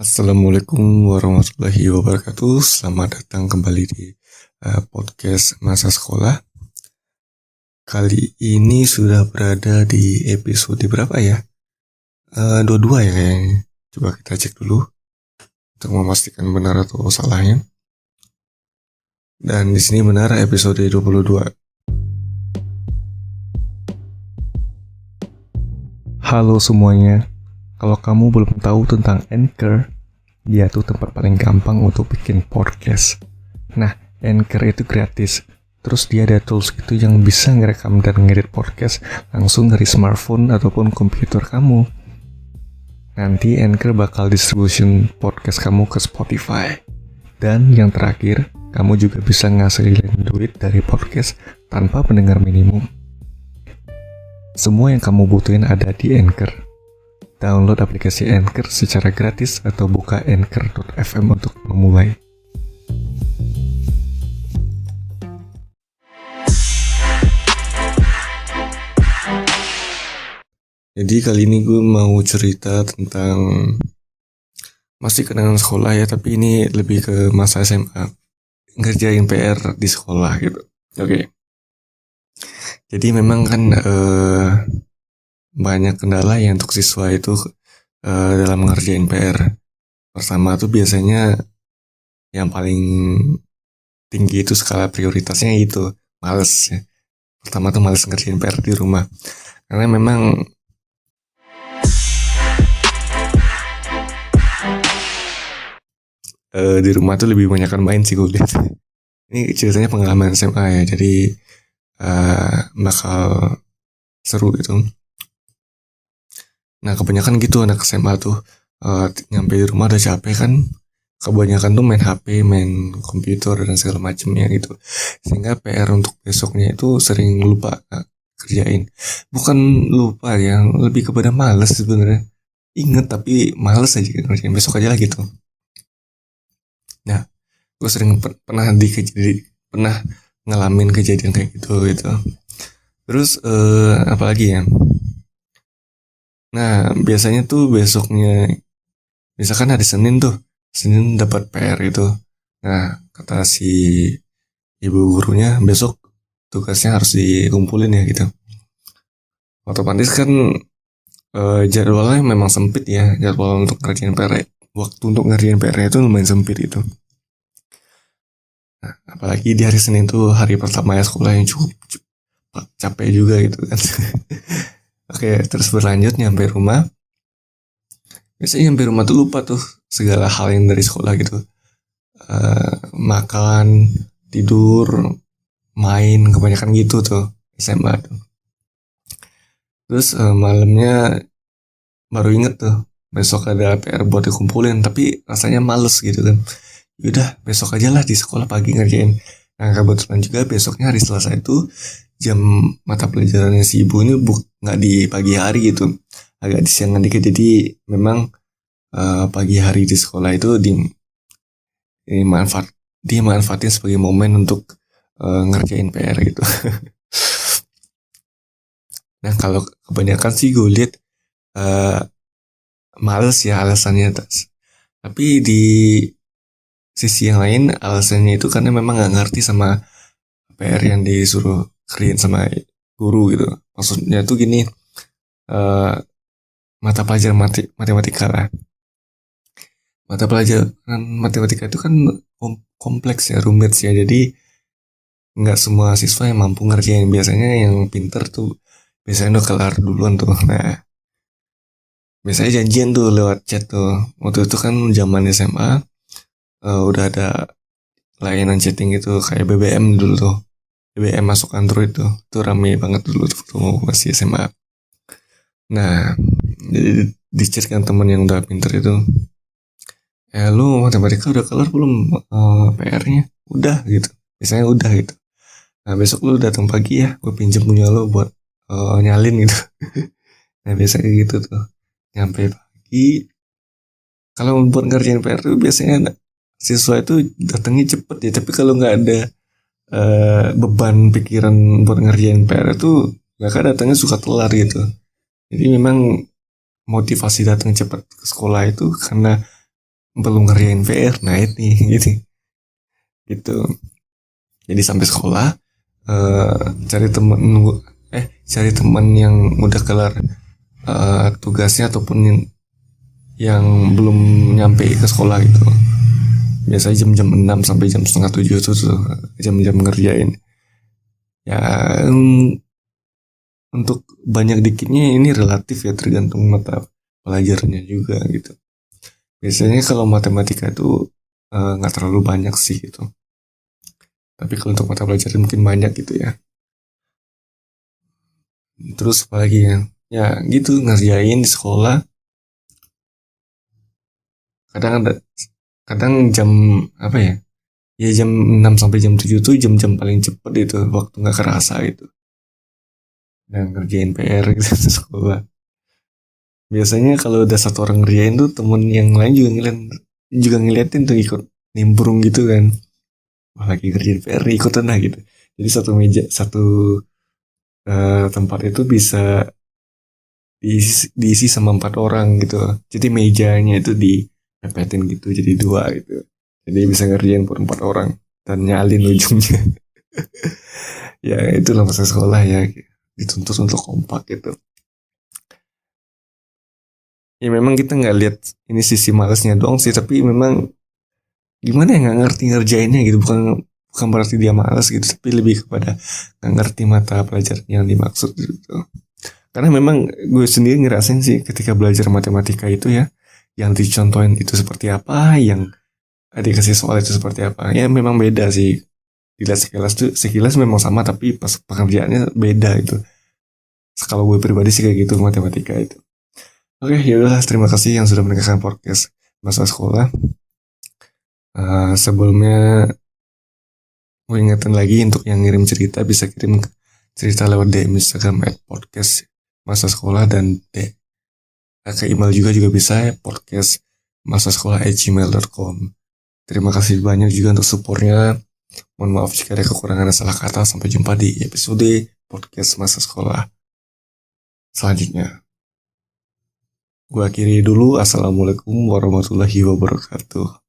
Assalamualaikum warahmatullahi wabarakatuh. Selamat datang kembali di podcast masa sekolah. Kali ini sudah berada di episode berapa ya? 22 ya kayaknya. Coba kita cek dulu untuk memastikan benar atau salahnya. Dan di sini benar episode 22. Halo semuanya. Kalau kamu belum tahu tentang Anchor, dia tuh tempat paling gampang untuk bikin podcast. Nah, Anchor itu gratis. Terus dia ada tools gitu yang bisa ngerekam dan ngedit podcast langsung dari smartphone ataupun komputer kamu. Nanti Anchor bakal distribution podcast kamu ke Spotify. Dan yang terakhir, kamu juga bisa ngasilin duit dari podcast tanpa pendengar minimum. Semua yang kamu butuhin ada di Anchor. Download aplikasi Anchor secara gratis atau buka anchor.fm untuk memulai. Jadi kali ini gue mau cerita tentang masih kenangan sekolah ya, tapi ini lebih ke masa SMA, ngerjain PR di sekolah gitu. Oke. Jadi memang kan banyak kendala ya untuk siswa itu dalam ngerjain PR. Pertama tuh biasanya yang paling tinggi itu skala prioritasnya itu males ya. Pertama tuh males ngerjain PR di rumah. Karena memang di rumah tuh lebih banyak main sih gue lihat. Ini ceritanya pengalaman SMA ya, jadi bakal seru gitu. Nah kebanyakan gitu anak SMA tuh nyampe di rumah udah capek kan, kebanyakan tuh main HP, main komputer dan segala macamnya gitu, sehingga PR untuk besoknya itu sering lupa kerjain. Bukan lupa ya, lebih kepada males sebenarnya. Ingat tapi males aja kerjain, besok aja lah gitu. Nah gue sering pernah ngalamin kejadian kayak gitu. Terus apalagi ya. Nah, biasanya tuh besoknya, misalkan hari Senin dapat PR itu. Nah, kata si ibu gurunya, besok tugasnya harus dikumpulin ya gitu. Otomatis kan jadwalnya memang sempit ya, jadwal untuk ngerjain PR. Waktu untuk ngerjain PR itu lumayan sempit itu. Nah, apalagi di hari Senin tuh hari pertama ya sekolah yang cukup capek juga gitu kan. Oke, terus berlanjut nyampe rumah. Biasanya nyampe rumah tuh lupa tuh segala hal yang dari sekolah gitu. Makan, tidur, main, kebanyakan gitu tuh SMA tuh. Terus malamnya baru inget tuh besok ada PR buat dikumpulin, tapi rasanya males gitu kan. Yaudah besok aja lah di sekolah pagi ngerjain. Nah kebetulan juga besoknya hari Selasa itu jam mata pelajarannya si ibu ini nggak di pagi hari gitu, agak di siangan dikit. Jadi memang pagi hari di sekolah itu dimanfaatin sebagai momen untuk ngerjain PR gitu. Nah kalau kebanyakan sih gue lihat males ya alasannya. Tapi di sisi yang lain alasannya itu karena memang nggak ngerti sama PR yang disuruh kerjain sama guru gitu. Maksudnya tuh gini, mata pelajaran matematika lah. Mata pelajaran matematika itu kan kompleks ya, rumit ya. Jadi nggak semua siswa yang mampu ngerjain. Biasanya yang pinter tuh biasanya udah kelar duluan tuh. Nah, biasanya janjian tuh lewat chat tuh. Waktu itu kan zaman SMA udah ada layanan chatting gitu kayak BBM dulu tuh. BBM masuk Android tuh rame banget dulu tuh masih SMA. Nah, jadi dicarikan teman yang udah pinter itu, lu matematika udah kelar belum PR-nya? Udah gitu, biasanya udah gitu. Nah besok lu datang pagi ya, gue pinjem punya lu buat nyalin gitu. Nah biasanya gitu tuh, nyampe pagi. Kalau buat ngerjain PR tuh biasanya siswa itu datangnya cepet ya, tapi kalau nggak ada beban pikiran buat ngerjain PR itu mereka datangnya suka telat gitu. Jadi memang motivasi datang cepat ke sekolah itu karena belum ngerjain PR. Nah ini gitu gitu. Jadi sampai sekolah, eh, cari temen cari teman yang udah kelar tugasnya ataupun yang belum nyampe ke sekolah gitu. Biasanya jam-jam 6 sampai jam setengah 7 itu tuh jam-jam ngerjain. Ya, untuk banyak dikitnya ini relatif ya, tergantung mata pelajarannya juga gitu. Biasanya kalau matematika itu nggak terlalu banyak sih gitu. Tapi kalau untuk mata pelajaran mungkin banyak gitu ya. Terus apalagi ya? Ya gitu, ngerjain di sekolah. Kadang ada, kadang jam apa ya? Ya jam 6 sampai jam 7 tuh jam-jam paling cepet itu, waktu nggak kerasa gitu. Dan ngerjain PR gitu di sekolah. Biasanya kalau udah satu orang ngerjain tuh temen yang lain juga ngeliatin tuh, ikut nimbrung gitu kan. Wah, lagi ngerjain PR ikutan lah gitu. Jadi satu meja, satu tempat itu bisa diisi sama 4 orang gitu. Jadi mejanya itu dipepetin gitu jadi 2 gitu. Jadi bisa ngerjain per 4 orang dan nyalin ujungnya. Ya itulah masa sekolah ya, dituntut untuk kompak gitu. Ya memang kita nggak lihat ini sisi malesnya doang sih, tapi memang gimana ya, nggak ngerti ngerjainnya gitu. Bukan berarti dia malas gitu, tapi lebih kepada nggak ngerti mata pelajaran yang dimaksud gitu. Karena memang gue sendiri ngerasain sih ketika belajar matematika itu ya, yang dicontohin itu seperti apa, yang dikasih soal itu seperti apa, ya memang beda sih. Dilihat sekilas memang sama, tapi pas pengerjaannya beda itu. Kalau gue pribadi sih kayak gitu matematika itu. Oke, ya udahlah, terima kasih yang sudah mendengarkan podcast masa sekolah. Sebelumnya gue ingetin lagi, untuk yang ngirim cerita bisa kirim cerita lewat DM Instagram @podcast masa sekolah, dan ke email juga bisa, podcast masa sekolah @gmail.com. Terima kasih banyak juga untuk supportnya. Mohon maaf jika ada kekurangan dan salah kata. Sampai jumpa di episode podcast masa sekolah selanjutnya. Gue akhiri dulu. Assalamualaikum warahmatullahi wabarakatuh.